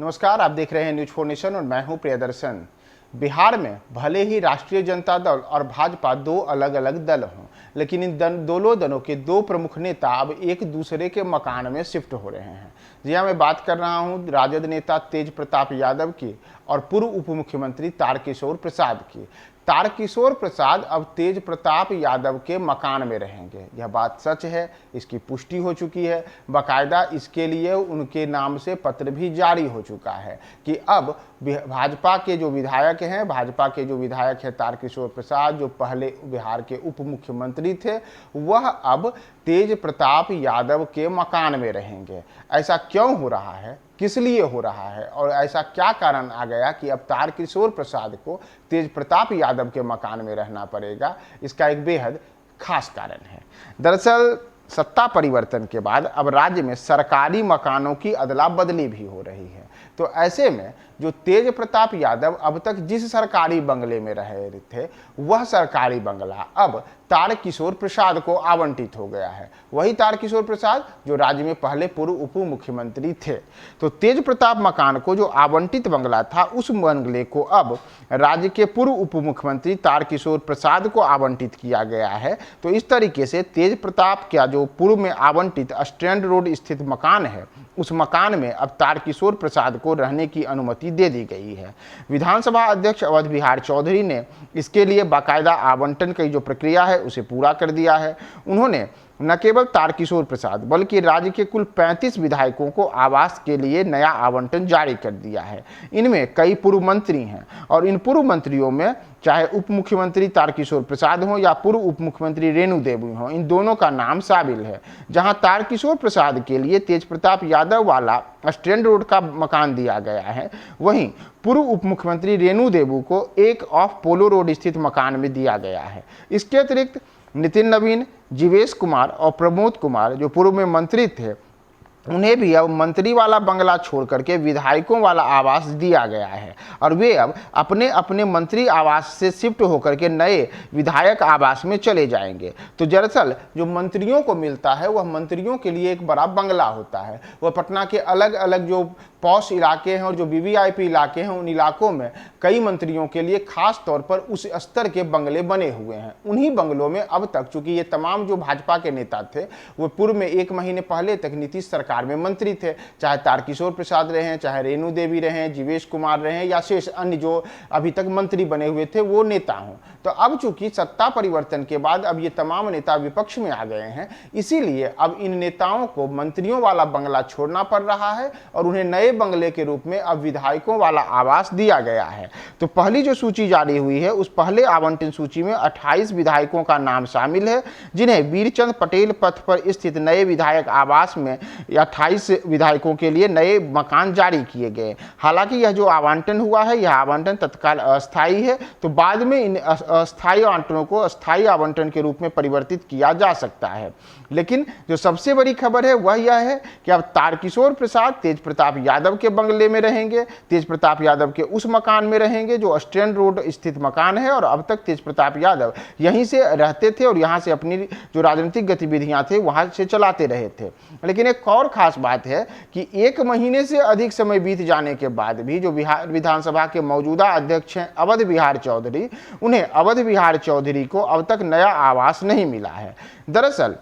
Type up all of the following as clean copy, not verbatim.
नमस्कार, आप देख रहे हैं न्यूज 4 नेशन और मैं हूं प्रियदर्शन। बिहार में भले ही राष्ट्रीय जनता दल और भाजपा दो अलग अलग दल हों, लेकिन इन दोनों दलों के दो प्रमुख नेता अब एक दूसरे के मकान में शिफ्ट हो रहे हैं। जी हाँ, मैं बात कर रहा हूं राजद नेता तेज प्रताप यादव की और पूर्व उप मुख्यमंत्री तारकिशोर प्रसाद की। तारकिशोर प्रसाद अब तेज प्रताप यादव के मकान में रहेंगे, यह बात सच है, इसकी पुष्टि हो चुकी है। बाकायदा इसके लिए उनके नाम से पत्र भी जारी हो चुका है कि अब भाजपा के जो विधायक हैं तारकिशोर प्रसाद, जो पहले बिहार के उप मुख्यमंत्री थे, वह अब तेज प्रताप यादव के मकान में रहेंगे। ऐसा क्यों हो रहा है, किस लिए हो रहा है और ऐसा क्या कारण आ गया कि अब तारकिशोर प्रसाद को तेज प्रताप यादव के मकान में रहना पड़ेगा, इसका एक बेहद खास कारण है। दरअसल सत्ता परिवर्तन के बाद अब राज्य में सरकारी मकानों की अदला बदली भी हो रही है। तो ऐसे में जो तेज प्रताप यादव अब तक जिस सरकारी बंगले में रहे थे, वह सरकारी बंगला अब तारकिशोर प्रसाद को आवंटित हो गया है। वही तारकिशोर प्रसाद जो राज्य में पहले पूर्व उप मुख्यमंत्री थे। तो तेज प्रताप मकान को जो आवंटित बंगला था, उस बंगले को अब राज्य के पूर्व उप मुख्यमंत्री तारकिशोर प्रसाद को आवंटित किया गया है। तो इस तरीके से तेज प्रताप का जो पूर्व में आवंटित स्टैंड रोड स्थित मकान है, उस मकान में अब तारकिशोर प्रसाद को रहने की अनुमति दे दी गई है। विधानसभा अध्यक्ष अवध बिहार चौधरी ने इसके लिए बाकायदा आवंटन की जो प्रक्रिया है उसे पूरा कर दिया है। उन्होंने न केवल तारकिशोर प्रसाद बल्कि राज्य के कुल 35 विधायकों को आवास के लिए नया आवंटन जारी कर दिया है। इनमें कई पूर्व मंत्री हैं और इन पूर्व मंत्रियों में चाहे उप मुख्यमंत्री तारकिशोर प्रसाद हों या पूर्व उप मुख्यमंत्री रेणु देवी हों, इन दोनों का नाम शामिल है। जहां तारकिशोर प्रसाद के लिए तेज प्रताप यादव वाला स्टैंड रोड का मकान दिया गया है, वहीं पूर्व उप मुख्यमंत्री रेणु देवी को एक ऑफ पोलो रोड स्थित मकान में दिया गया है। इसके अतिरिक्त नितिन नवीन, जीवेश कुमार और प्रमोद कुमार जो पूर्व में मंत्री थे, उन्हें भी अब मंत्री वाला बंगला छोड़ करके विधायकों वाला आवास दिया गया है और वे अब अपने अपने मंत्री आवास से शिफ्ट होकर के नए विधायक आवास में चले जाएंगे। तो दरअसल जो मंत्रियों को मिलता है वह मंत्रियों के लिए एक बड़ा बंगला होता है। वह पटना के अलग अलग जो पॉश इलाके हैं और जो वीवीआईपी इलाके हैं, उन इलाकों में कई मंत्रियों के लिए खास तौर पर उस स्तर के बंगले बने हुए हैं। उन्हीं बंगलों में अब तक, चूंकि ये तमाम जो भाजपा के नेता थे वो पूर्व में 1 महीने पहले तक नीतीश सरकार में मंत्री थे, चाहे तारकिशोर प्रसाद रहे, चाहे रेणु देवी रहे, जीवेश कुमार रहे या शेष अन्य जो अभी तक मंत्री बने हुए थे वो नेता हों। तो अब चूंकि सत्ता परिवर्तन के बाद अब ये तमाम नेता विपक्ष में आ गए हैं, इसीलिए अब इन नेताओं को मंत्रियों वाला बंगला छोड़ना पड़ रहा है और उन्हें नए बंगले के रूप में अब विधायकों वाला आवास दिया गया है। तो पहली जो सूची जारी हुई है, उस पहले आवंटन सूची में 28 विधायकों का नाम शामिल है, जिन्हें वीरचंद पटेल पथ पर स्थित नए विधायक आवास में 28 विधायकों के लिए नए मकान जारी किए गए। हालांकि यह जो आवंटन हुआ है, यह आवंटन तत्काल अस्थायी है, तो बाद में इन अस्थायी आवंटनों को स्थायी आवंटन के रूप में परिवर्तित किया जा सकता है। लेकिन जो सबसे बड़ी खबर है वह यह है कि अब तारकिशोर प्रसाद तेज प्रताप यादव के बंगले में रहेंगे, तेज प्रताप यादव के उस मकान में रहेंगे जो स्टैंड रोड स्थित मकान है। और अब तक तेज प्रताप यादव यहीं से रहते थे और यहाँ से अपनी जो राजनीतिक गतिविधियां थे वहां से चलाते रहे थे। लेकिन एक और खास बात है कि 1 महीने से अधिक समय बीत जाने के बाद भी जो बिहार विधानसभा के मौजूदा अध्यक्ष हैं अवध बिहार चौधरी, उन्हें अवध बिहार चौधरी को अब तक नया आवास नहीं मिला है। दरअसल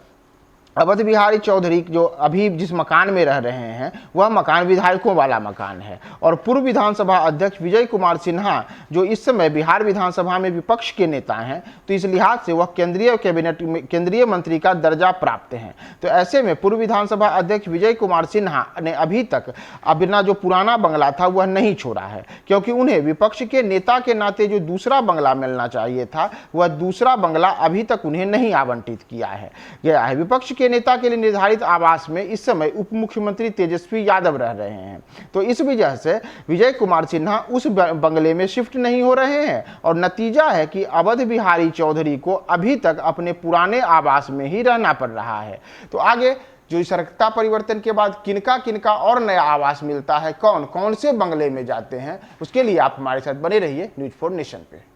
अवध बिहारी चौधरी जो अभी जिस मकान में रह रहे हैं वह मकान विधायकों वाला मकान है और पूर्व विधानसभा अध्यक्ष विजय कुमार सिन्हा जो इस समय बिहार विधानसभा में विपक्ष के नेता हैं, तो इस लिहाज से वह केंद्रीय कैबिनेट में केंद्रीय मंत्री का दर्जा प्राप्त हैं। तो ऐसे में पूर्व विधानसभा अध्यक्ष विजय कुमार सिन्हा ने अभी तक अपना जो पुराना बंगला था वह नहीं छोड़ा है, क्योंकि उन्हें विपक्ष के नेता के नाते जो दूसरा बंगला मिलना चाहिए था वह दूसरा बंगला अभी तक उन्हें नहीं आवंटित किया है। विपक्ष के नेता के लिए निर्धारित आवास में इस समय उप मुख्यमंत्री तेजस्वी यादव रह रहे हैं। तो इस वजह से विजय कुमार सिन्हा उस बंगले में शिफ्ट नहीं हो रहे हैं और नतीजा है कि अवध बिहारी चौधरी को अभी तक अपने पुराने आवास में ही रहना पड़ रहा है। तो आगे जो सत्ता परिवर्तन के बाद किनका किनका और नया आवास मिलता है, कौन कौन से बंगले में जाते हैं, उसके लिए आप हमारे साथ बने रहिए न्यूज 4 नेशन पे।